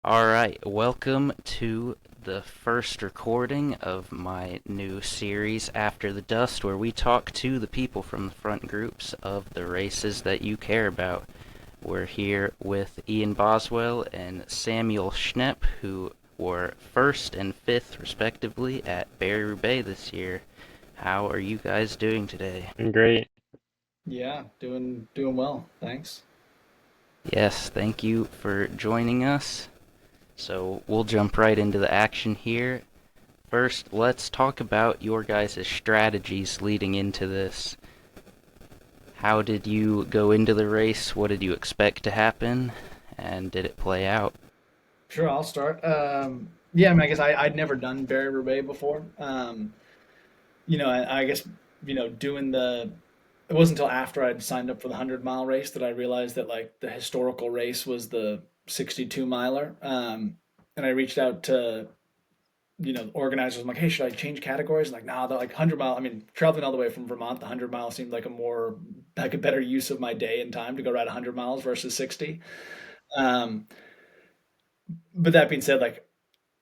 Alright, welcome to the first recording of my new series, After the Dust, where we talk to the people from the front groups of the races that you care about. We're here with Ian Boswell and Samuel Schnepp, who were first and fifth, respectively, at Roubaix this year. How are you guys doing today? Great. Yeah, doing well, thanks. Yes, thank you for joining us. So we'll jump right into the action here. First, let's talk about your guys' strategies leading into this. How did you go into the race? What did you expect to happen? And did it play out? Sure, I'll start. Yeah, I mean, I guess I'd never done Barry Roubaix before. I guess doing the it wasn't until after I'd signed up for the 100 mile race that I realized that like the historical race was the 62 miler. And I reached out to organizers. I'm like, hey, should I change categories? And like, nah, the like 100 mile. I mean, traveling all the way from Vermont, the 100 mile seemed like a better use of my day and time to go ride 100 miles versus 60. Um, but that being said, like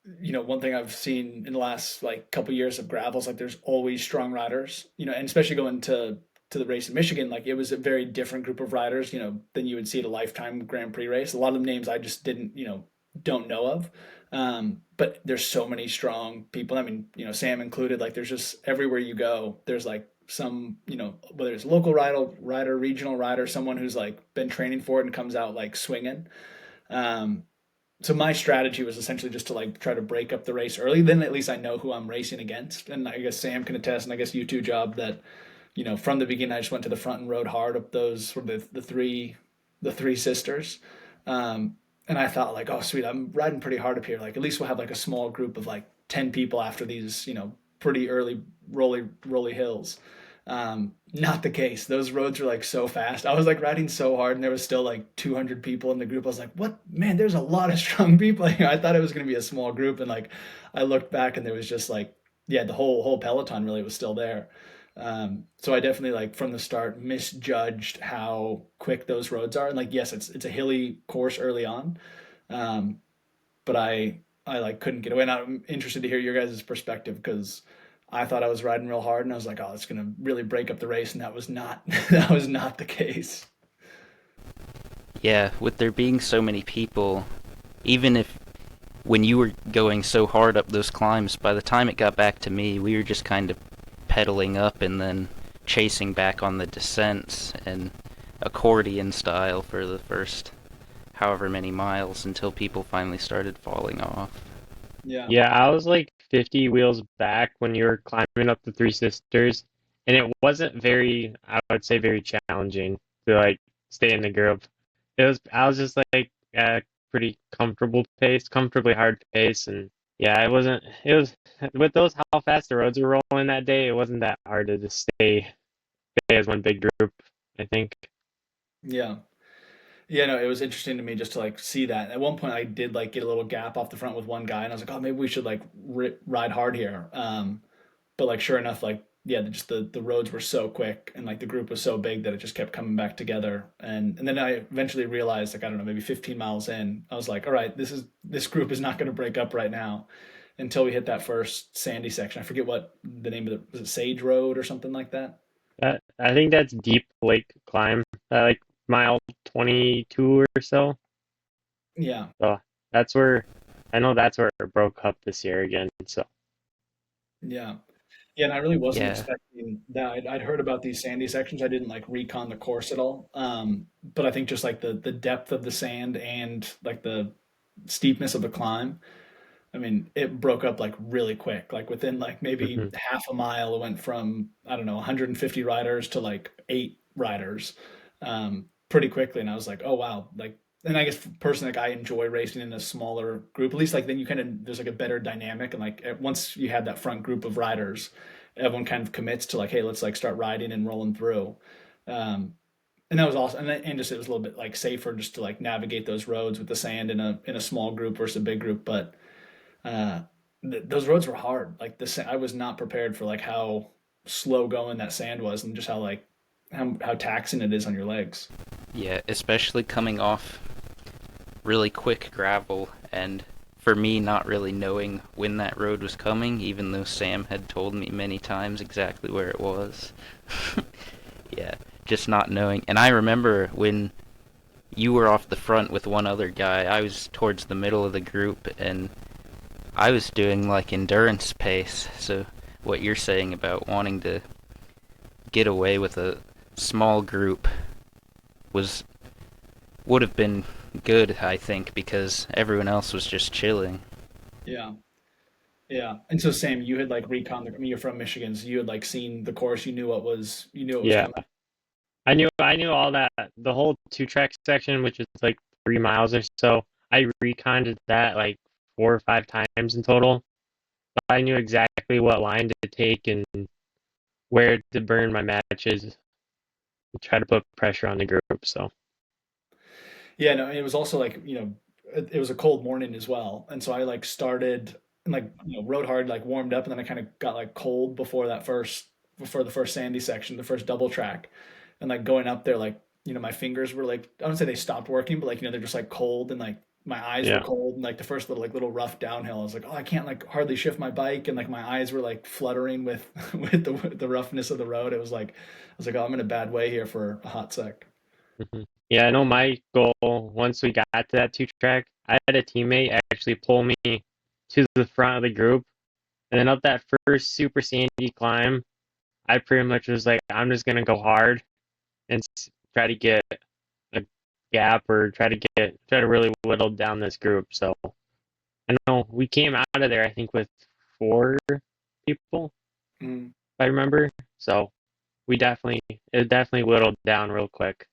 one thing I've seen in the last like couple years of gravels, like there's always strong riders, and especially going to the race in Michigan, like it was a very different group of riders, than you would see at a lifetime Grand Prix race. A lot of the names I just didn't, don't know of. But there's so many strong people. I mean, Sam included, like there's just everywhere you go, there's like some, whether it's local rider, regional rider, someone who's like been training for it and comes out like swinging. Um, so my strategy was essentially just to like try to break up the race early. Then at least I know who I'm racing against, and I guess Sam can attest, and I guess you too, Job, that from the beginning I just went to the front and rode hard up those sort of the three sisters, and I thought like, oh sweet, I'm riding pretty hard up here. Like at least we'll have like a small group of like 10 people after these pretty early rolly hills. Not the case. Those roads were like so fast. I was like riding so hard, and there was still like 200 people in the group. I was like, "What, man? There's a lot of strong people here." I thought it was going to be a small group, and like, I looked back, and there was just like, yeah, the whole peloton really was still there. So I definitely like from the start misjudged how quick those roads are. And like, yes, it's a hilly course early on, um, but I like couldn't get away. And I'm interested to hear your guys' perspective because I thought I was riding real hard, and I was like, oh, it's gonna really break up the race, and that was not that was not the case. Yeah, with there being so many people, even if when you were going so hard up those climbs, by the time it got back to me, we were just kind of pedaling up and then chasing back on the descents and accordion style for the first however many miles until people finally started falling off. Yeah, Yeah, I was like 50 wheels back when you were climbing up the Three Sisters, and it wasn't very, I would say, very challenging to like stay in the group. I was just like at a pretty comfortable pace, comfortably hard pace, and yeah, it was, with those how fast the roads were rolling that day, it wasn't that hard to just stay as one big group, I think. yeah. Yeah, no, it was interesting to me just to like see that. At one point, I did like get a little gap off the front with one guy, and I was like, "Oh, maybe we should like ride hard here." But like, sure enough, like, yeah, just the roads were so quick, and like the group was so big that it just kept coming back together. And then I eventually realized, like, I don't know, maybe 15 miles in, I was like, "All right, this group is not going to break up right now." Until we hit that first sandy section. I forget what the name of the was it Sage Road or something like that. I think that's Deep Lake climb, like mile 22 or so. Yeah, So that's where I know that's where it broke up this year again. So yeah. Yeah, and I really wasn't Yeah, expecting that. I'd heard about these sandy sections. I didn't like recon the course at all. But I think just like the depth of the sand and like the steepness of the climb, I mean, it broke up like really quick. Like within like maybe mhm. half a mile, it went from, I don't know, 150 riders to like 8 riders, pretty quickly. And I was like, oh wow, like, and I guess personally, like I enjoy racing in a smaller group. At least like then you kind of there's like a better dynamic, and like once you have that front group of riders, everyone kind of commits to like, hey, let's like start riding and rolling through. Um, and that was awesome. And just it was a little bit like safer just to like navigate those roads with the sand in a small group versus a big group. But uh, those roads were hard. Like I was not prepared for like how slow going that sand was, and just how like how taxing it is on your legs. yeah, especially coming off really quick gravel, and for me not really knowing when that road was coming, even though Sam had told me many times exactly where it was. Yeah, just not knowing. And I remember when you were off the front with one other guy, I was towards the middle of the group, and I was doing like endurance pace. So what you're saying about wanting to get away with a small group was would have been good, I think, because everyone else was just chilling. Yeah. Yeah. And so Sam, you had like recon I mean, you're from Michigan, so you had like seen the course, you knew what was Yeah, coming. I knew all that, the whole two track section, which is like 3 miles or so. I reconned that like 4 or 5 times in total. I knew exactly what line to take and where to burn my matches and try to put pressure on the group. So Yeah, no, and it was also like, it was a cold morning as well. And so I like started and like, rode hard, like warmed up, and then I kind of got like cold before the first sandy section, the first double track. And like going up there, like, my fingers were like, I don't say they stopped working, but like, they're just like cold, and like my eyes were yeah. cold, and like the first little rough downhill, I was like, oh, I can't like hardly shift my bike, and like my eyes were like fluttering with with the roughness of the road. It was like I was like, oh, I'm in a bad way here for a hot sec. Yeah, I know my goal once we got to that two track, I had a teammate actually pull me to the front of the group. And then up that first super sandy climb, I pretty much was like, I'm just gonna go hard and try to get a gap or try to really whittle down this group. So I know we came out of there, I think, with 4 people, Mm, if I remember. So it definitely whittled down real quick.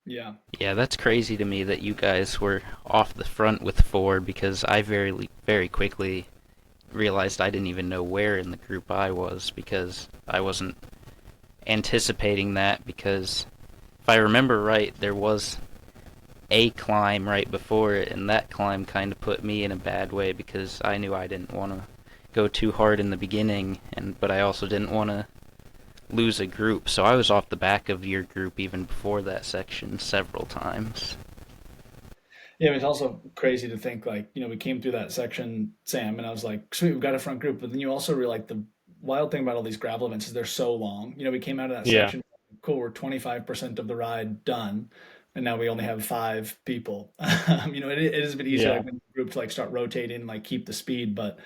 yeah. Yeah, that's crazy to me that you guys were off the front with four because I very quickly realized I didn't even know where in the group I was because I wasn't anticipating that because if I remember right, there was a climb right before it, and that climb kind of put me in a bad way because I knew I didn't want to go too hard in the beginning, and but I also didn't want to lose a group, so I was off the back of your group even before that section several times. Yeah, it's also crazy to think like, we came through that section, Sam, and I was like, sweet, we've got a front group. But then you also realize the wild thing about all these gravel events is they're so long. We came out of that Yeah, section, cool, we're 25% of the ride done, and now we only have 5 people. It is a bit easier yeah. like when the group to like start rotating and like keep the speed, but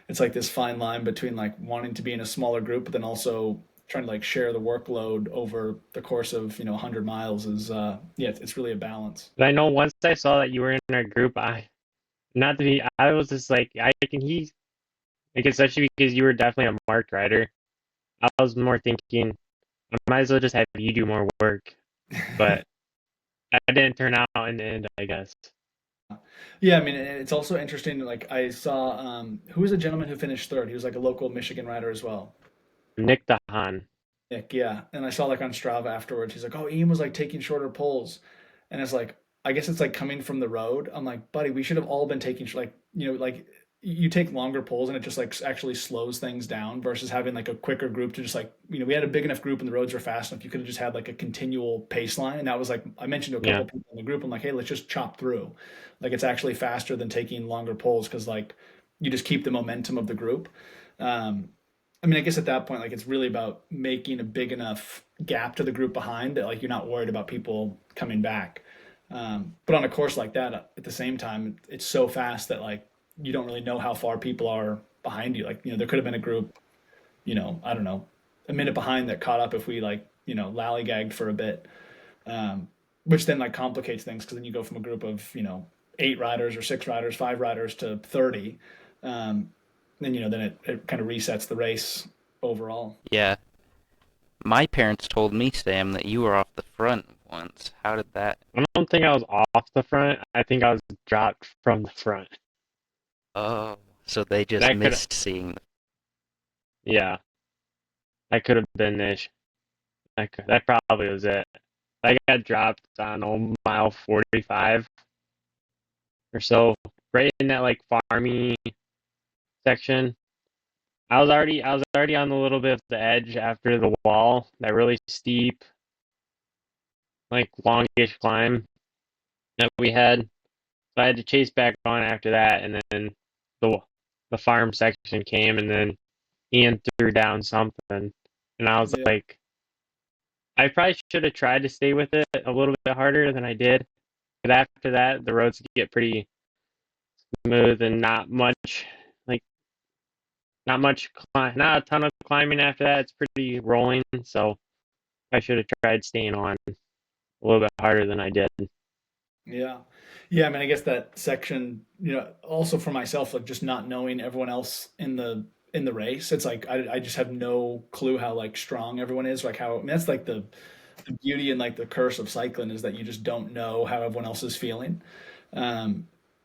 it's like this fine line between like wanting to be in a smaller group, but then also trying to like share the workload over the course of 100 miles is yeah, it's really a balance. But I know once I saw that you were in our group, not to be, I was just like, like, especially because you were definitely a marked rider. I was more thinking, I might as well just have you do more work. But that didn't turn out in the end, I guess. Yeah, I mean, it's also interesting. Like I saw, who was the gentleman who finished third? He was like a local Michigan rider as well. Nick Dahan. Nick, yeah. And I saw like on Strava afterwards, he's like, "Oh, Ian was like taking shorter pulls," and it's like, I guess it's like coming from the road. I'm like, buddy, we should have all been taking like, like you take longer pulls and it just like actually slows things down versus having like a quicker group to just like, we had a big enough group and the roads were fast enough. You could have just had like a continual pace line, and that was like I mentioned to a couple Yeah. of people in the group. I'm like, hey, let's just chop through. Like it's actually faster than taking longer pulls because like you just keep the momentum of the group. Um, I mean, I guess at that point, like it's really about making a big enough gap to the group behind that like you're not worried about people coming back. But on a course like that, at the same time, it's so fast that like you don't really know how far people are behind you. Like there could have been a group, I don't know, a minute behind that caught up if we like lallygagged for a bit, um, which then like complicates things because then you go from a group of 8 riders or 6 riders, 5 riders to 30. Um, then then it kind of resets the race overall. Yeah, my parents told me, Sam, that you were off the front once. How did that? I don't think I was off the front. I think I was dropped from the front. Oh, so they just That could, missed seeing the. yeah, that could have been ish. That probably was it. I got dropped on mile 45 or so, right in that like farmy section. I was already on a little bit of the edge after the wall, that really steep, like longish climb that we had. So I had to chase back on after that, and then the the farm section came, and then Ian threw down something, and I was Yeah. like, I probably should have tried to stay with it a little bit harder than I did. But after that, the roads get pretty smooth and like not a ton of climbing after that. It's pretty rolling, so I should have tried staying on a little bit harder than I did. Yeah. Yeah, I mean, I guess that section, also for myself, like just not knowing everyone else in the race, it's like I just have no clue how like strong everyone is, like how I mean that's like the beauty and like the curse of cycling is that you just don't know how everyone else is feeling.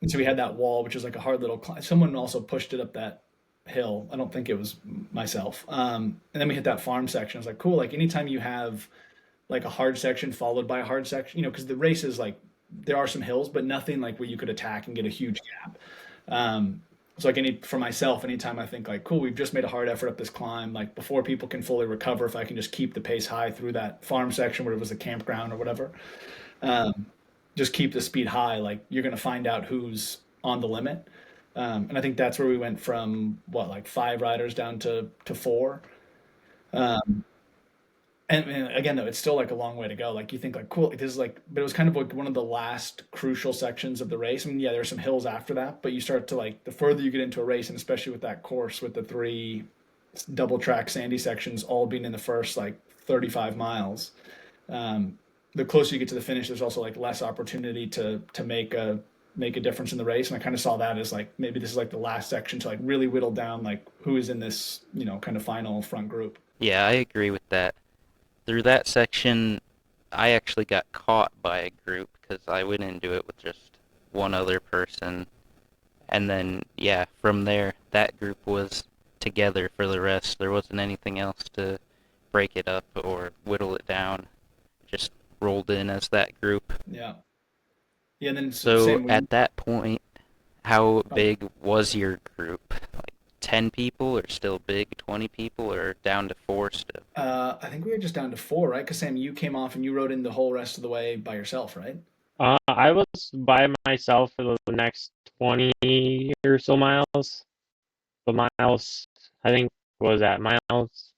And so we had that wall, which is like a hard little climb. Someone also pushed it up that hill. I don't think it was myself. And then we hit that farm section. I was like, cool. Like anytime you have like a hard section followed by a hard section, because the race is like there are some hills, but nothing like where you could attack and get a huge gap. Um, so like for myself, anytime I think like, cool, we've just made a hard effort up this climb, like before people can fully recover, if I can just keep the pace high through that farm section where it was a campground or whatever, um, just keep the speed high, like you're gonna find out who's on the limit. And I think that's where we went from what like five riders down to four. Um, and again, though, it's still like a long way to go. Like you think like, cool, this is like, but it was kind of like one of the last crucial sections of the race. I mean, yeah, there's some hills after that, but you start to like, the further you get into a race, and especially with that course with the three double track sandy sections all being in the first like 35 miles, um, the closer you get to the finish, there's also like less opportunity to make a difference in the race. And I kind of saw that as like maybe this is like the last section to like really whittle down like who is in this, kind of final front group. Yeah, I agree with that. Through that section, I actually got caught by a group because I went into it with just one other person. And then, yeah, from there, that group was together for the rest. There wasn't anything else to break it up or whittle it down. Just rolled in as that group. Yeah. Yeah, and then So same we. at that point, how Oh, big was your group? Like 10 people or still big, 20 people or down to four still? I think we were just down to four, right? Because Sam, you came off and you rode in the whole rest of the way by yourself, right? I was by myself for the next 20 or so miles. The miles, I think, what was that miles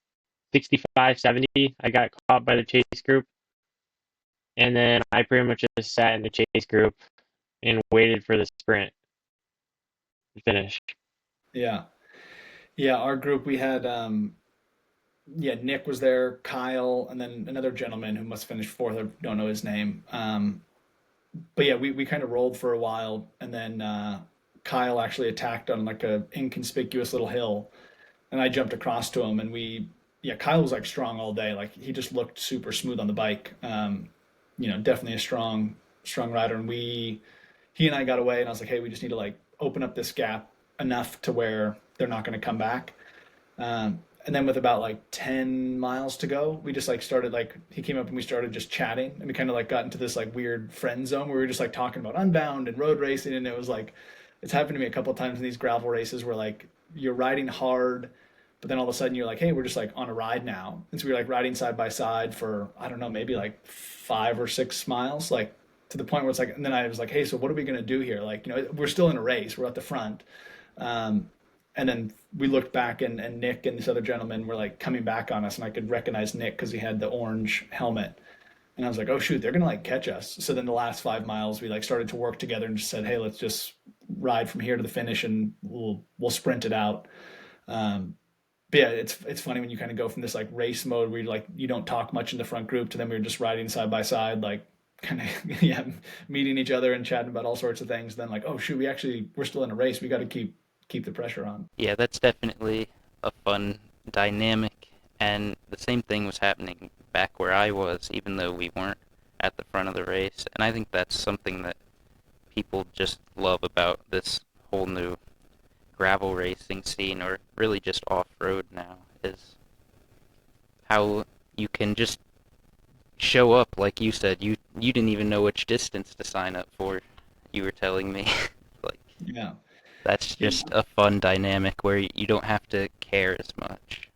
65, 70. I got caught by the chase group, and then I pretty much just sat in the chase group and waited for the sprint to finish. Yeah. Yeah, our group we had yeah, Nick was there, Kyle, and then another gentleman who must finish fourth. I don't know his name. But yeah, we kind of rolled for a while, and then Kyle actually attacked on like a inconspicuous little hill, and I jumped across to him, and yeah, Kyle was like strong all day. Like he just looked super smooth on the bike. Definitely a strong rider, and he and I got away, and I was like, hey, we just need to like open up this gap enough to where they're not going to come back. And then with about like 10 miles to go, we just like started like he came up and we started just chatting and we kind of like got into this like weird friend zone where we were just like talking about Unbound and road racing, and it was like it's happened to me a couple of times in these gravel races where like you're riding hard, but then all of a sudden you're like, hey, we're just like on a ride now. And so we were like riding side by side for I don't know, maybe like 5 or 6 miles, like to the point where it's like, and then I was like, hey, so what are we gonna do here? Like, we're still in a race, we're at the front. Um, and then we looked back, and Nick and this other gentleman were like coming back on us, and I could recognize Nick because he had the orange helmet. And I was like, oh shoot, they're gonna like catch us. So then the last 5 miles, we like started to work together and just said, hey, let's just ride from here to the finish, and we'll sprint it out. Um, but yeah, it's funny when you kind of go from this like race mode where you don't talk much in the front group to then we were just riding side by side, like kind of yeah, meeting each other and chatting about all sorts of things. Then like, oh shoot, we're still in a race. We got to keep the pressure on. Yeah, that's definitely a fun dynamic. And the same thing was happening back where I was, even though we weren't at the front of the race. And I think that's something that people just love about this whole new gravel racing scene, or really just off-road now, is how you can just show up, like you said. You didn't even know which distance to sign up for. You were telling me, like Yeah. that's Yeah. just a fun dynamic where you don't have to care as much.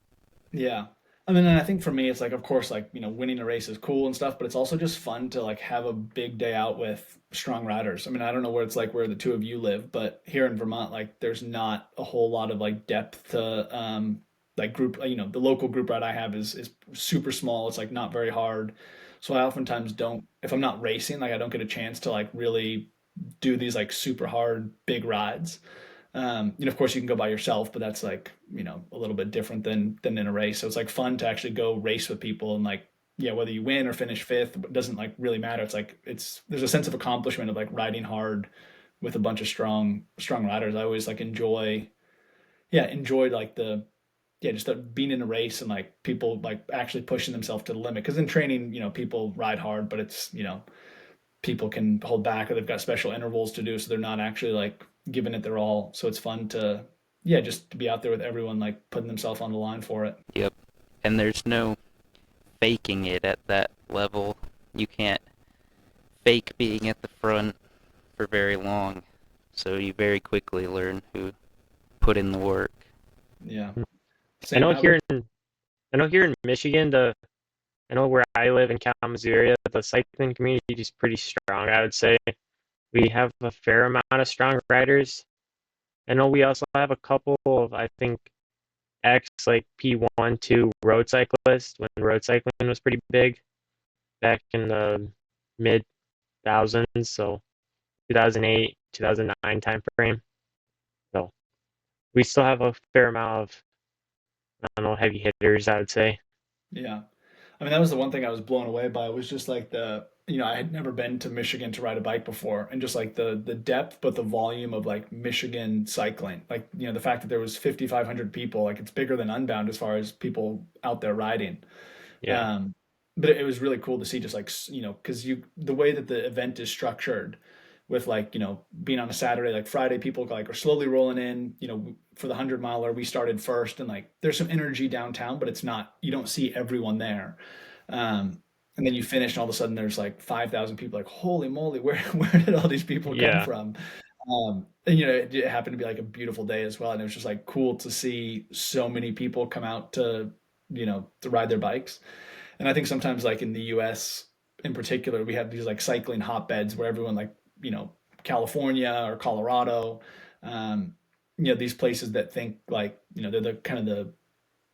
Yeah. I mean, and I think for me, it's like, of course, like, winning a race is cool and stuff, but it's also just fun to like have a big day out with strong riders. I mean, I don't know where it's like where the two of you live, but here in Vermont, like, there's not a whole lot of like depth to, like group, the local group ride I have is super small. It's like not very hard. So I oftentimes don't, if I'm not racing, like I don't get a chance to like really do these like super hard big rides. Of course, you can go by yourself, but that's like a little bit different than in a race. So it's like fun to actually go race with people and like yeah, whether you win or finish fifth it doesn't like really matter. It's like it's there's a sense of accomplishment of like riding hard with a bunch of strong riders. I always like enjoyed like the just being in a race and like people like actually pushing themselves to the limit. Because in training, people ride hard, but it's people can hold back or they've got special intervals to do so they're not actually like giving it their all, so it's fun to just to be out there with everyone like putting themselves on the line for it. Yep. And there's no faking it at that level. You can't fake being at the front for very long. So you very quickly learn who put in the work. Yeah, I same. know How about here in I know here in Michigan, I know where I live in Kalamazoo area, the cycling community is pretty strong. I would say we have a fair amount of strong riders. I know we also have a couple of, I think, ex like P1, 2 road cyclists when road cycling was pretty big back in the mid thousands, so 2008, 2009 time frame. So we still have a fair amount of, I don't know, heavy hitters, I would say. Yeah. I mean, that was the one thing I was blown away by was just like I had never been to Michigan to ride a bike before and just like the depth, but the volume of like Michigan cycling. Like, the fact that there was 5,500 people, like it's bigger than Unbound as far as people out there riding. Yeah. Um, but it was really cool to see just like, because the way that the event is structured with like, being on a Saturday, like Friday, people like are slowly rolling in, for the 100 miler, we started first and like there's some energy downtown, but it's not, you don't see everyone there. Um, and then you finish and all of a sudden there's like 5,000 people like, holy moly, where did all these people come Yeah. from? And it happened to be like a beautiful day as well. And it was just like cool to see so many people come out to ride their bikes. And I think sometimes like in the US in particular, we have these like cycling hotbeds where everyone like, California or Colorado, um, these places that think like, they're the kind of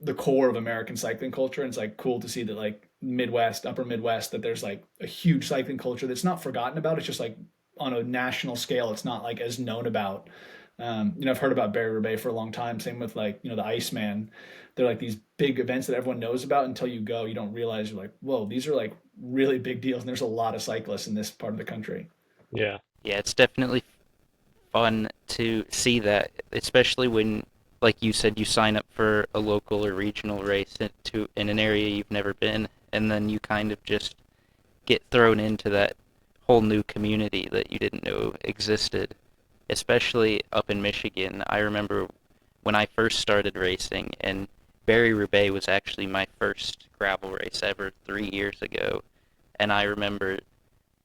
the core of American cycling culture. And it's like cool to see that like Midwest, upper Midwest, that there's like a huge cycling culture that's not forgotten about. It's just like on a national scale, it's not like as known about. I've heard about Barry Roubaix for a long time. Same with like, the Iceman. They're like these big events that everyone knows about until you go. You don't realize you're like, whoa, these are like really big deals. And there's a lot of cyclists in this part of the country. Yeah. Yeah, it's definitely fun to see that, especially when, like you said, you sign up for a local or regional race in an area you've never been, and then you kind of just get thrown into that whole new community that you didn't know existed. Especially up in Michigan, I remember when I first started racing, and Barry Roubaix was actually my first gravel race ever 3 years ago, and I remember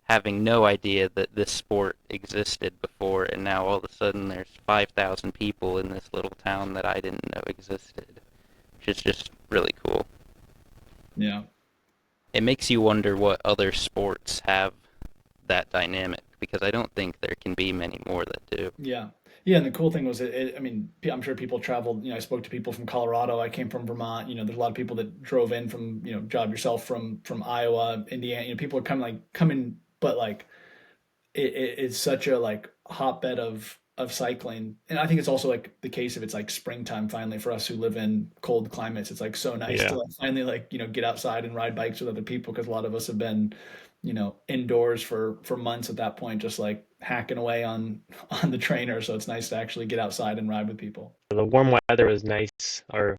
having no idea that this sport existed before, and now all of a sudden there's 5,000 people in this little town that I didn't know existed, which is just really cool. Yeah. It makes you wonder what other sports have that dynamic, because I don't think there can be many more that do. Yeah. Yeah, and the cool thing was, I mean, I'm sure people traveled. I spoke to people from Colorado. I came from Vermont. There's a lot of people that drove in from, job yourself from Iowa, Indiana. People are coming, but like it's such a like hotbed of cycling, and I think it's also like the case if it's like springtime finally for us who live in cold climates. It's like so nice to Yeah. like finally like get outside and ride bikes with other people because a lot of us have been indoors for months at that point, just like hacking away on the trainer. So it's nice to actually get outside and ride with people. The warm weather was nice, or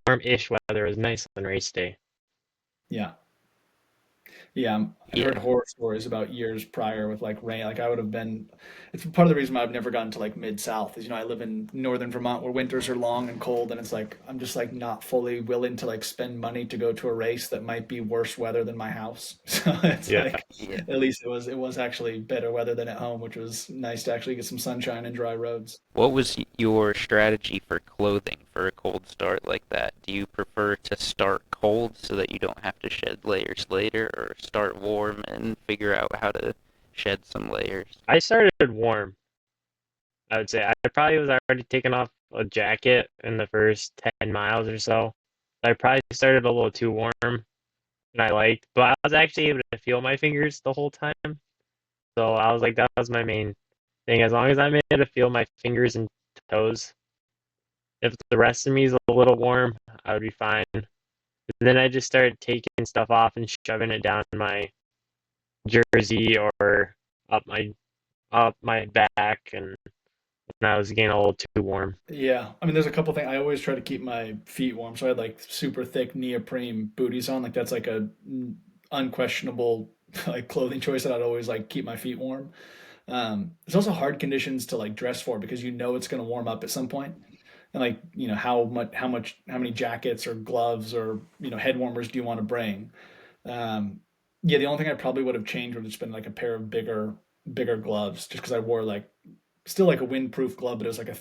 warm-ish weather was nice on race day. Yeah. Yeah, I'd heard Yeah. horror stories about years prior with like rain. Like I would have been, it's part of the reason why I've never gotten to like mid South is, I live in northern Vermont where winters are long and cold, and it's like I'm just like not fully willing to like spend money to go to a race that might be worse weather than my house. So it's Yeah. like Yeah. at least it was actually better weather than at home, which was nice to actually get some sunshine and dry roads. What was your strategy for clothing for a cold start like that? Do you prefer to start cold so that you don't have to shed layers later, or start warm and figure out how to shed some layers? I started warm. I would say I probably was already taking off a jacket in the first 10 miles or so. I probably started a little too warm, and I liked, but I was actually able to feel my fingers the whole time. So I was like, that was my main thing. As long as I'm able to feel my fingers and toes, if the rest of me is a little warm, I would be fine. And then I just started taking stuff off and shoving it down my jersey or up my up my back, and I was getting a little too warm. Yeah, I mean, there's a couple things. I always try to keep my feet warm, so I had like super thick neoprene booties on. Like that's like a unquestionable like clothing choice that I'd always like keep my feet warm. It's also hard conditions to like dress for because it's going to warm up at some point. And like, how many jackets or gloves or head warmers do you want to bring? Um, yeah, the only thing I probably would have changed would have just been like a pair of bigger gloves, just because I wore like still like a windproof glove, but it was like a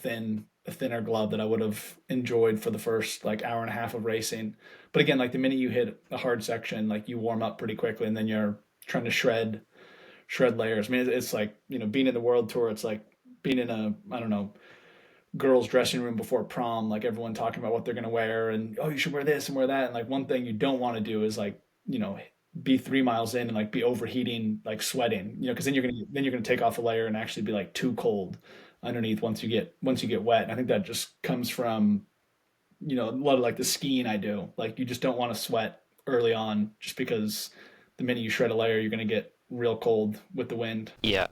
thinner glove that I would have enjoyed for the first like hour and a half of racing. But again, like the minute you hit a hard section, like you warm up pretty quickly, and then you're trying to shred layers. I mean, it's like being in the world tour. It's like being in a I don't know girls' dressing room before prom, like everyone talking about what they're gonna wear and oh you should wear this and wear that. And like one thing you don't want to do is like be 3 miles in and like be overheating, like sweating, because then you're gonna take off a layer and actually be like too cold underneath once you get wet. And I think that just comes from a lot of like the skiing I do. Like you just don't want to sweat early on just because the minute you shred a layer, you're gonna get real cold with the wind. Yeah,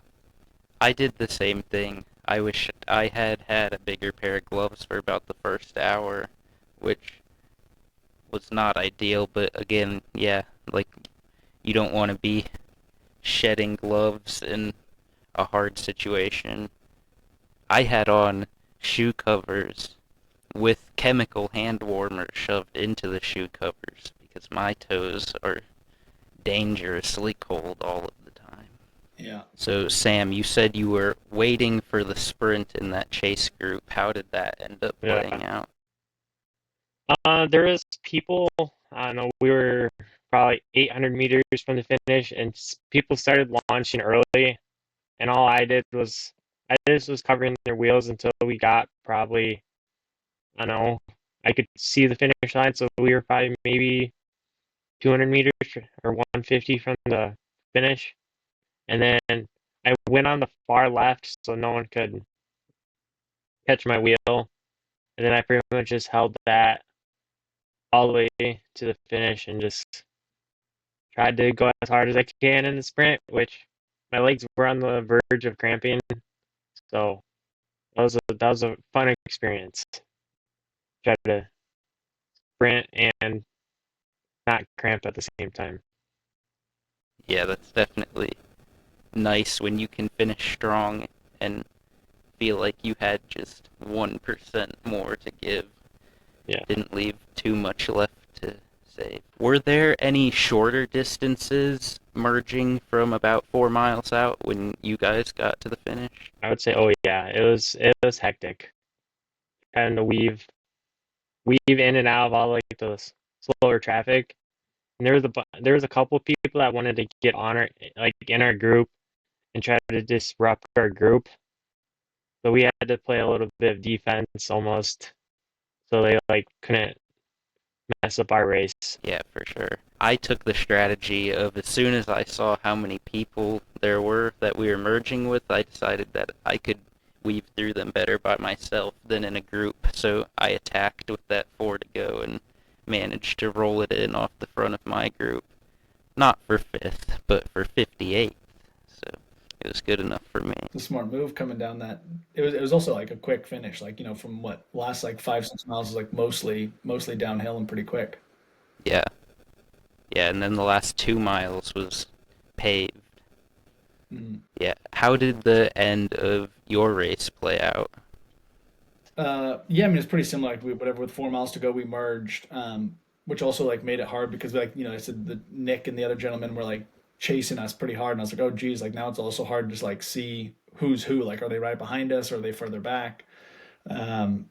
I did the same thing. I wish I had had a bigger pair of gloves for about the first hour, which was not ideal, but again, yeah, like you don't want to be shedding gloves in a hard situation. I had on shoe covers with chemical hand warmers shoved into the shoe covers because my toes are dangerously cold all of the time. Yeah. So, Sam, you said you were waiting for the sprint in that chase group. How did that end up Yeah. playing out? There was people. I don't know. We were probably 800 meters from the finish, and people started launching early. And all I did was I just was covering their wheels until we got probably I don't know. I could see the finish line, so we were probably maybe 200 meters or 150 from the finish. And then I went on the far left so no one could catch my wheel. And then I pretty much just held that all the way to the finish and just tried to go as hard as I can in the sprint, which my legs were on the verge of cramping. So that was a fun experience. Try to sprint and not cramp at the same time. Yeah, that's definitely nice when you can finish strong and feel like you had just 1% more to give. Yeah. Didn't leave too much left to save. Were there any shorter distances merging from about 4 miles out when you guys got to the finish? I would say, oh yeah, it was hectic. Having to weave in and out of all like the slower traffic. And there was a couple of people that wanted to get on our like in our group and try to disrupt our group. So we had to play a little bit of defense almost, so they like couldn't mess up our race. Yeah, for sure. I took the strategy of as soon as I saw how many people there were that we were merging with, I decided that I could weave through them better by myself than in a group. So I attacked with that four to go and managed to roll it in off the front of my group. Not for fifth, but for 58th. So it was good enough for me. It's a smart move coming down that. It was also like a quick finish, like from what last like 5 6 miles is like mostly downhill and pretty quick. Yeah. Yeah, and then the last 2 miles was paved. Mm. Yeah. How did the end of your race play out? Yeah, I mean it's pretty similar. Like whatever with 4 miles to go, we merged, which also like made it hard because like I said the Nick and the other gentlemen were like chasing us pretty hard, and I was like, oh geez, like now it's also hard to just like see who's who. Like, are they right behind us? Or are they further back? Um,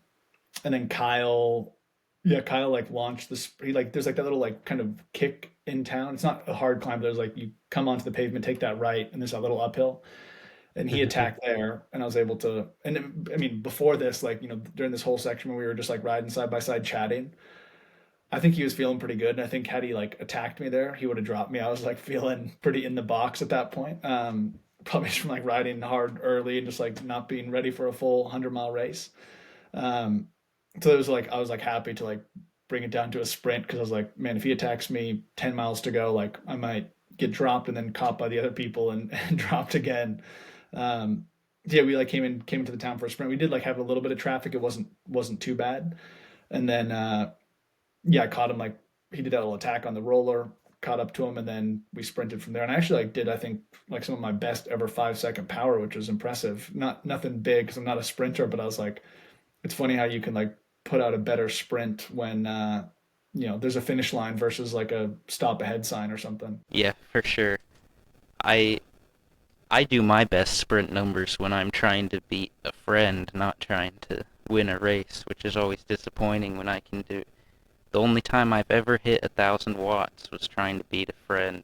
and then Kyle, yeah, Kyle like launched this. He like there's like that little like kind of kick in town. It's not a hard climb. But there's like you come onto the pavement, take that right, and there's that little uphill, and he attacked there, and I was able to. And I mean, before this, like during this whole section when we were just like riding side by side chatting, I think he was feeling pretty good. And I think had he like attacked me there, he would have dropped me. I was like feeling pretty in the box at that point. Probably just from like riding hard early and just like not being ready for a full 100-mile race. Um, so it was like I was like happy to like bring it down to a sprint because I was like, man, if he attacks me 10 miles to go, like I might get dropped and then caught by the other people and dropped again. Um, yeah, we like came into the town for a sprint. We did like have a little bit of traffic. It wasn't too bad. And then yeah, I caught him like he did that little attack on the roller, caught up to him, and then we sprinted from there. And I actually like did I think like some of my best ever 5 second power, which was impressive. Not nothing big because I'm not a sprinter, but I was like, it's funny how you can like put out a better sprint when there's a finish line versus like a stop ahead sign or something. Yeah, for sure. I I do my best sprint numbers when I'm trying to beat a friend, not trying to win a race, which is always disappointing when I can do. The only time I've ever hit 1,000 watts was trying to beat a friend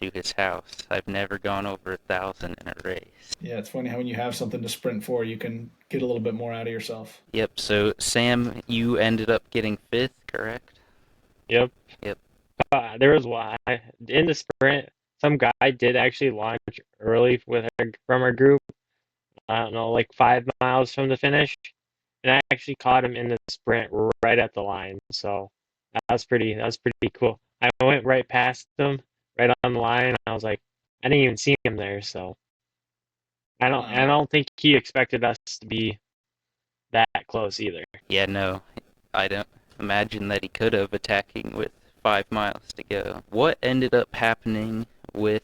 to his house. I've never gone over 1,000 in a race. Yeah, it's funny how when you have something to sprint for, you can get a little bit more out of yourself. Yep, so Sam, you ended up getting fifth, correct? Yep. Yep. There was one in the sprint. Some guy did actually launch early from our group. I don't know, like 5 miles from the finish, and I actually caught him in the sprint right at the line. So that was pretty cool. I went right past him, right on the line. I was like, I didn't even see him there. So I Wow. don't think he expected us to be that close either. Yeah, no, I don't imagine that he could have attacking with 5 miles to go. What ended up happening with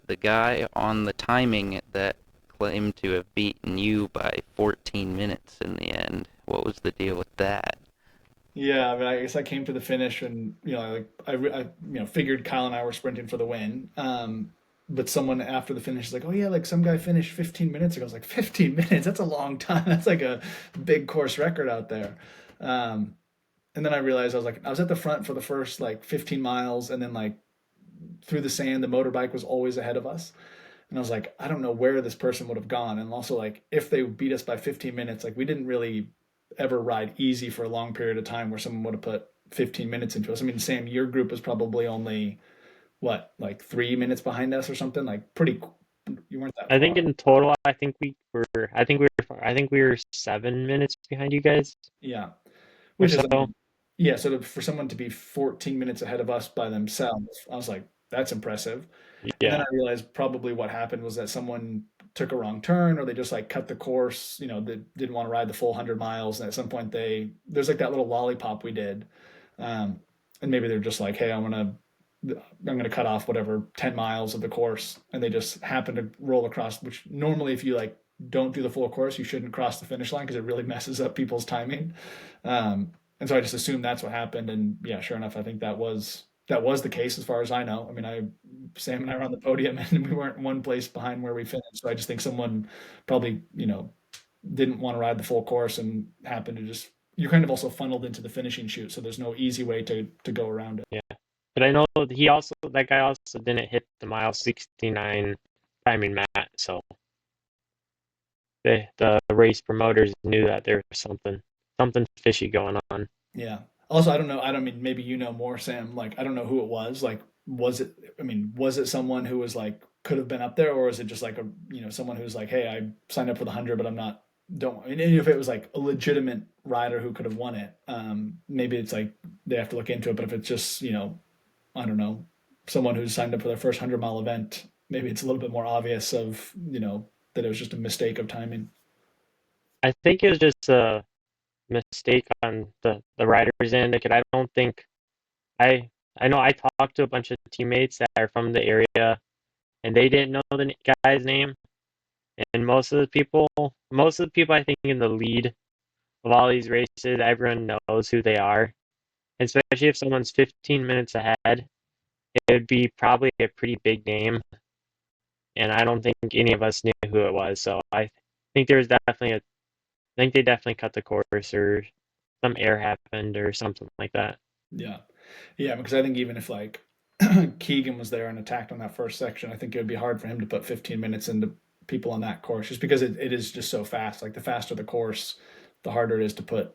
the guy on the timing that claimed to have beaten you by 14 minutes in the end? What was the deal with that? Yeah, I mean, I guess I came to the finish, and like I figured Kyle and I were sprinting for the win. But someone after the finish is like, "Oh yeah, like some guy finished 15 minutes ago." I was like, "15 minutes? That's a long time. That's like a big course record out there." Um, and then I realized I was at the front for the first like 15 miles, and then like through the sand, the motorbike was always ahead of us. And I was like, I don't know where this person would have gone. And also, like, if they beat us by 15 minutes, like, we didn't really ever ride easy for a long period of time where someone would have put 15 minutes into us. I mean, Sam, your group was probably only, what, like 3 minutes behind us or something? Like, you weren't that I think far. in total, I think we were 7 minutes behind you guys Yeah. or Which is, I so. mean, yeah. So for someone to be 14 minutes ahead of us by themselves, I was like, that's impressive. And then I Yeah. realized probably what happened was that someone took a wrong turn or they just like cut the course, they didn't want to ride the full 100 miles. And at some point there's like that little lollipop we did. Um, and maybe they're just like, hey, I'm gonna cut off whatever 10 miles of the course. And they just happen to roll across, which normally if you like don't do the full course, you shouldn't cross the finish line because it really messes up people's timing. And so I just assumed that's what happened. And yeah, sure enough, I think that was the case as far as I know. I mean, Sam and I were on the podium and we weren't one place behind where we finished. So I just think someone probably, didn't want to ride the full course and happened to just you're kind of also funneled into the finishing chute, so there's no easy way to go around it. Yeah. But I know that guy also didn't hit the mile 69 timing mat. So the race promoters knew that there was something fishy going on. Yeah. Also, I don't know. I don't mean maybe you know more, Sam. Like, I don't know who it was. Like, was it someone who was like could have been up there, or is it just like someone who's like, hey, I signed up for the 100, but I'm not. Don't. And if it was like a legitimate rider who could have won it, maybe it's like they have to look into it. But if it's just I don't know, someone who's signed up for their first 100-mile event, maybe it's a little bit more obvious of that it was just a mistake of timing. I think it was just a mistake on the rider's end. Like, I don't think I I know I talked to a bunch of teammates that are from the area, and they didn't know the guy's name. And most of the people I think in the lead of all these races, everyone knows who they are. And especially if someone's 15 minutes ahead, it would be probably a pretty big name. And I don't think any of us knew who it was. So I think there's definitely a, I think they definitely cut the course or some error happened or something like that. Yeah. Yeah, because I think even if like Keegan was there and attacked on that first section, I think it would be hard for him to put 15 minutes into people on that course just because it is just so fast. Like the faster the course, the harder it is to put,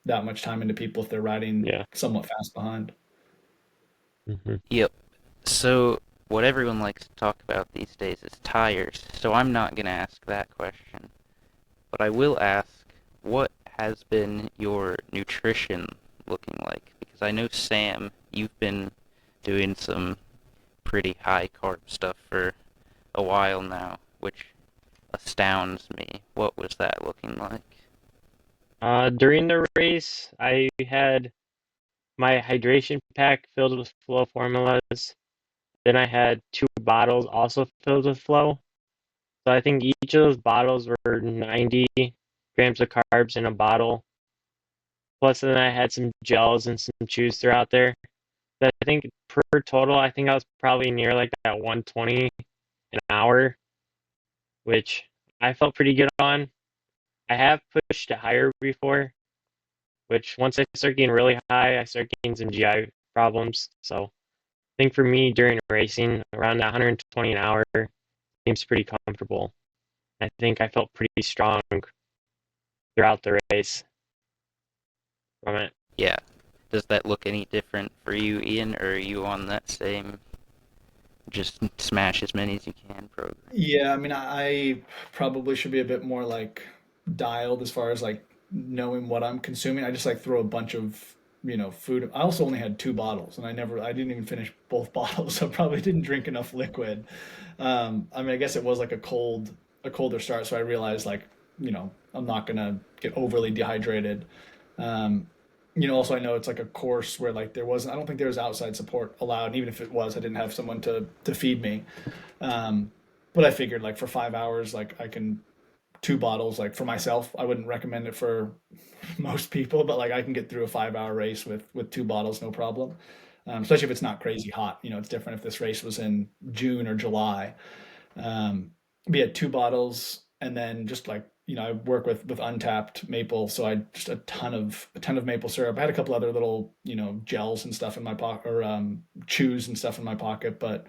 that much time into people if they're riding Yeah. somewhat fast behind. Hmm. Yep. So, what everyone likes to talk about these days is tires, so I'm not going to ask that question. But I will ask, what has been your nutrition looking like? Because I know, Sam, you've been doing some pretty high carb stuff for a while now, which astounds me. What was that looking like? During the race, I had my hydration pack filled with flow formulas. Then I had two bottles also filled with flow. So I think each of those bottles were 90 grams of carbs in a bottle. Plus, then I had some gels and some chews throughout there. So I think per total, I think I was probably near like that 120 an hour, which I felt pretty good on. I have pushed it higher before, which once I start getting really high, I start getting some GI problems. So I think for me during racing, around 120 an hour seems pretty comfortable. I think I felt pretty strong throughout the race from it. Yeah. Does that look any different for you, Ian, or are you on that same just smash as many as you can program? Yeah, I mean, I probably should be a bit more like dialed as far as like knowing what I'm consuming. I just like throw a bunch of, food. I also only had two bottles and I didn't even finish both bottles, so I probably didn't drink enough liquid. I mean, I guess it was like a colder start, so I realized like, I'm not gonna get overly dehydrated. Um, also I know it's like a course where like I don't think there was outside support allowed. And even if it was, I didn't have someone to feed me. Um, but I figured like for 5 hours, like I can two bottles like for myself. I wouldn't recommend it for most people, but like I can get through a 5 hour race with two bottles, no problem. Especially if it's not crazy hot. It's different if this race was in June or July. We had two bottles, and then just like I work with untapped maple, so I just a ton of maple syrup. I had a couple other little gels and stuff in my pocket or chews and stuff in my pocket, but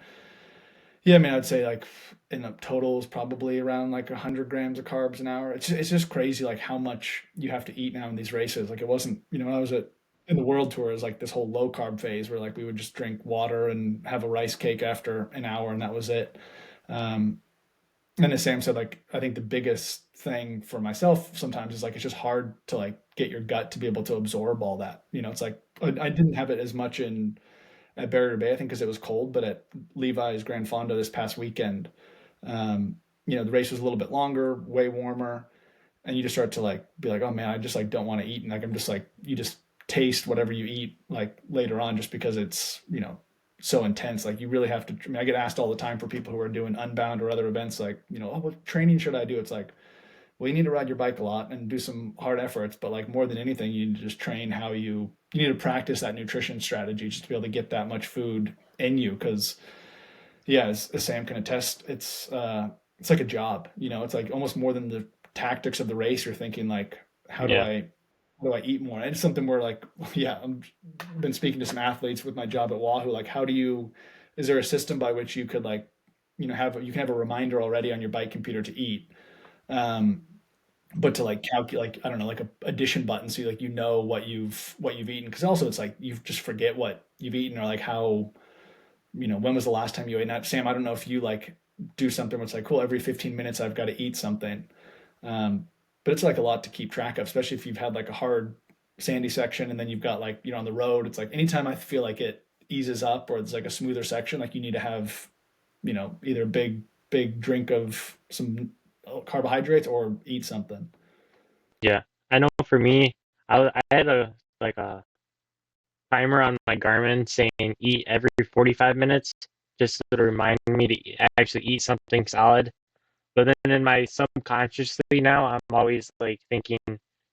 yeah, I mean, I'd say like in the total is probably around like 100 grams of carbs an hour. It's just crazy like how much you have to eat now in these races. Like it wasn't, when I was in the world tour, it was like this whole low carb phase where like we would just drink water and have a rice cake after an hour and that was it. Um, and as Sam said, like I think the biggest thing for myself sometimes is like it's just hard to like get your gut to be able to absorb all that. It's like I didn't have it as much in at Barrier Bay, I think, because it was cold. But at Levi's Grand Fondo this past weekend, um, the race was a little bit longer, way warmer, and you just start to like be like, oh man, I just like don't want to eat, and like I'm just like you just taste whatever you eat like later on, just because it's so intense. Like you really have to. I mean, I get asked all the time for people who are doing Unbound or other events, like oh, what training should I do? It's like, well, you need to ride your bike a lot and do some hard efforts, but like more than anything, you need to just train how you need to practice that nutrition strategy just to be able to get that much food in you. Because yeah, as Sam can attest, it's like a job. It's like almost more than the tactics of the race. You're thinking like, how do Yeah. I how do I eat more? And it's something where like, yeah, I've been speaking to some athletes with my job at Wahoo. Like, is there a system by which you could like, you can have a reminder already on your bike computer to eat? Um, but to like calculate, like I don't know, like a addition button, so like what you've eaten. Because also it's like you just forget what you've eaten or like how when was the last time you ate. That Sam, I don't know if you like do something where it's like cool every 15 minutes I've got to eat something. Um, but it's like a lot to keep track of, especially if you've had like a hard sandy section and then you've got like on the road. It's like anytime I feel like it eases up or it's like a smoother section, like you need to have either a big drink of some carbohydrates or eat something. Yeah. I know for me, I had a like a timer on my Garmin saying eat every 45 minutes, just to remind me to actually eat something solid. But then in my subconsciously now, I'm always like thinking,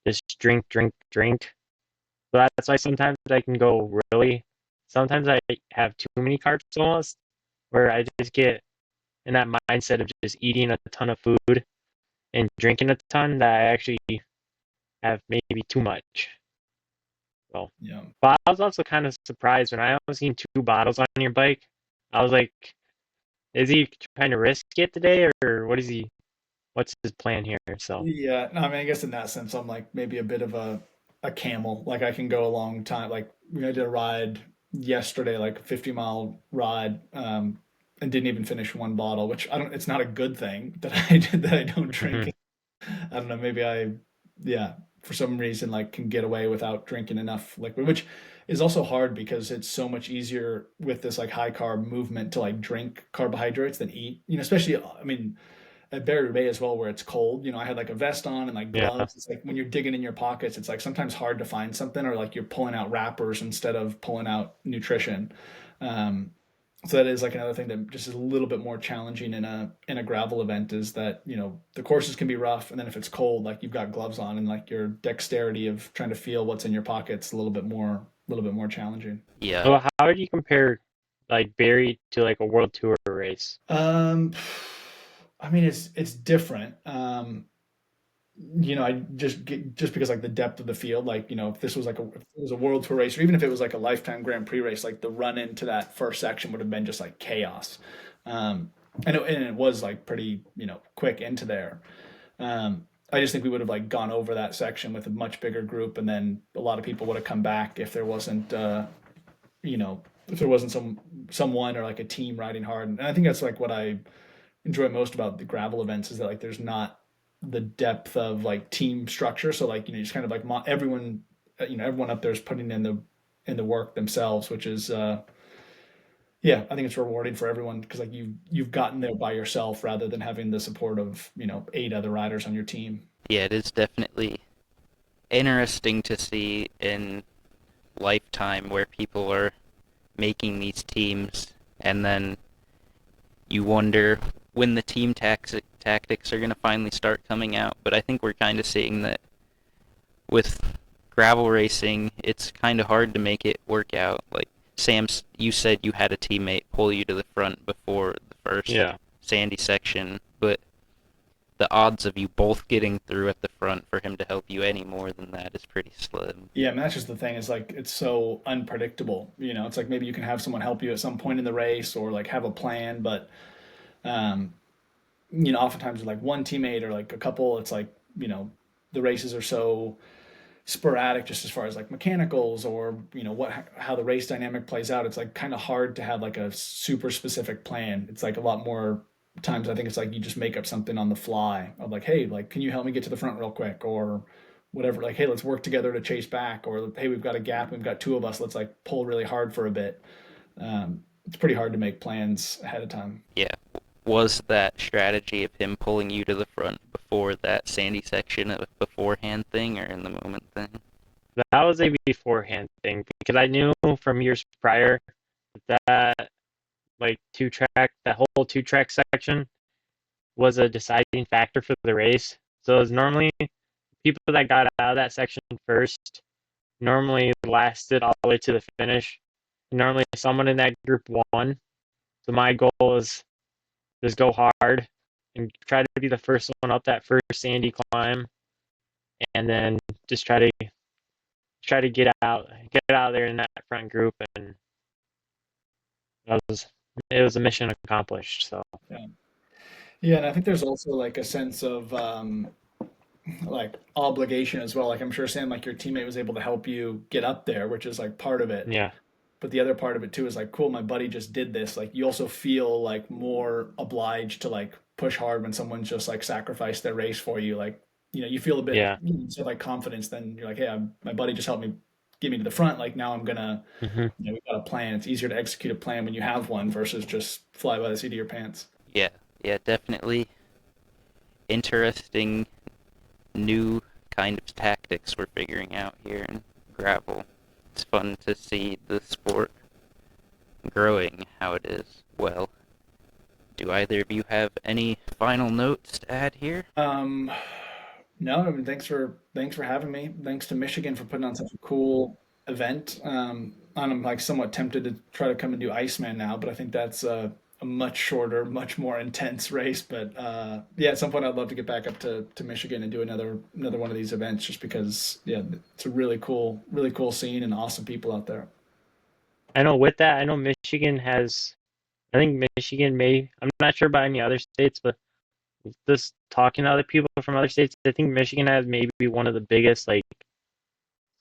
just drink, drink, drink. So that's why sometimes I can go really, sometimes I have too many carbs almost, where I just get in that mindset of just eating a ton of food and drinking a ton that I actually have maybe too much. So, Yeah. but I was also kind of surprised when I only seen 2 bottles on your bike. I was like, is he trying to risk it today, or what is he? What's his plan here? So, Yeah, no, I mean, I guess in that sense, I'm like maybe a bit of a camel. Like I can go a long time. Like we did a ride yesterday, like a 50-mile ride, and didn't even finish one bottle, which I don't. It's not a good thing that I did that I don't drink. mhm, I don't know. Maybe yeah, for some reason, like can get away without drinking enough liquid, which is also hard because it's so much easier with this like high carb movement to like drink carbohydrates than eat. Especially, I mean at Barry Bay as well, where it's cold. I had like a vest on and like yeah, gloves. It's like when you're digging in your pockets, it's like sometimes hard to find something, or like you're pulling out wrappers instead of pulling out nutrition. Um, so that is like another thing that just is a little bit more challenging in a gravel event is that the courses can be rough, and then if it's cold, like you've got gloves on, and like your dexterity of trying to feel what's in your pockets a little bit more challenging. Yeah. so how would you compare like Barry to like a world tour race? Um, I mean, it's different. I just because like the depth of the field, like if this was if it was a world tour race, or even if it was like a lifetime Grand Prix race, like the run into that first section would have been just like chaos. Um, and it was like pretty quick into there. I just think we would have like gone over that section with a much bigger group, and then a lot of people would have come back if there wasn't you know if there wasn't someone or like a team riding hard. And I think that's like what I enjoy most about the gravel events is that like there's not the depth of like team structure. So like just kind of like everyone everyone up there is putting in the work themselves, which is yeah, I think it's rewarding for everyone because like you've gotten there by yourself rather than having the support of 8 other riders on your team. Yeah, it is definitely interesting to see in Lifetime where people are making these teams, and then you wonder when the team tactics are going to finally start coming out. But I think we're kind of seeing that with gravel racing, it's kind of hard to make it work out. Like Sam, you said you had a teammate pull you to the front before the first Yeah. sandy section, but the odds of you both getting through at the front for him to help you any more than that is pretty slim. Yeah, and that's just the thing is like it's so unpredictable. It's like maybe you can have someone help you at some point in the race or like have a plan, but um, oftentimes with like one teammate or like a couple, it's like the races are so sporadic just as far as like mechanicals or how the race dynamic plays out. It's like kind of hard to have like a super specific plan. It's like a lot more times I think it's like you just make up something on the fly of like, hey, like can you help me get to the front real quick, or whatever, like hey, let's work together to chase back, or hey, we've got a gap, we've got two of us, let's like pull really hard for a bit. It's pretty hard to make plans ahead of time. Yeah. Was that strategy of him pulling you to the front before that sandy section a beforehand thing or in the moment thing? That was a beforehand thing because I knew from years prior that like that whole 2 track section was a deciding factor for the race. So it was normally people that got out of that section first normally lasted all the way to the finish. Normally someone in that group won. So my goal is just go hard and try to be the first one up that first sandy climb, and then just try to get out there in that front group, and that was it was a mission accomplished. So Yeah, yeah, and I think there's also like a sense of like obligation as well. Like I'm sure Sam, like your teammate was able to help you get up there, which is like part of it. yeah, But the other part of it too is like, cool, my buddy just did this. Like you also feel like more obliged to like push hard when someone's just like sacrificed their race for you. Like, you feel a bit yeah, so like confidence. Then you're like, hey, my buddy just helped me get me to the front. Like now I'm gonna, hmm we've got a plan. It's easier to execute a plan when you have one versus just fly by the seat of your pants. Yeah, yeah, definitely interesting new kind of tactics we're figuring out here in gravel. It's fun to see the sport growing how it is. Well, do either of you have any final notes to add here? Um, no, I mean, thanks for having me. Thanks to Michigan for putting on such a cool event. I'm like somewhat tempted to try to come and do Iceman now, but I think that's a much shorter, much more intense race. But yeah, at some point I'd love to get back up to Michigan and do another one of these events, just because yeah, it's a really cool scene and awesome people out there. I know with that, I know Michigan has, I think Michigan may, I'm not sure about any other states, but just talking to other people from other states, I think Michigan has maybe one of the biggest like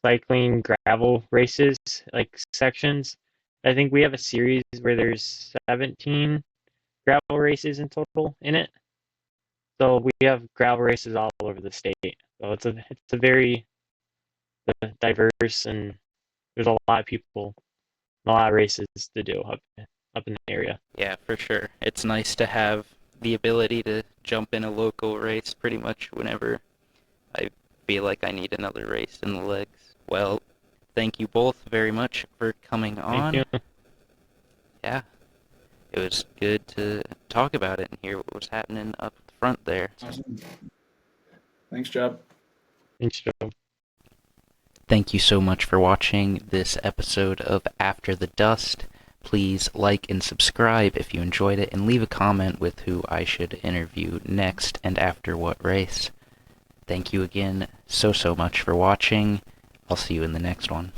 cycling gravel races, like sections. I think we have a series where there's 17 gravel races in total in it. So we have gravel races all over the state. So it's a very diverse, and there's a lot of people, a lot of races to do up in the area. Yeah, for sure. It's nice to have the ability to jump in a local race pretty much whenever I feel like I need another race in the legs. Well, thank you both very much for coming Thank you. on. Yeah, it was good to talk about it and hear what was happening up front there. Awesome. Thanks, Job. Thanks, Joe. Thank you so much for watching this episode of After the Dust. Please like and subscribe if you enjoyed it, and leave a comment with who I should interview next and after what race. Thank you again so much for watching. I'll see you in the next one.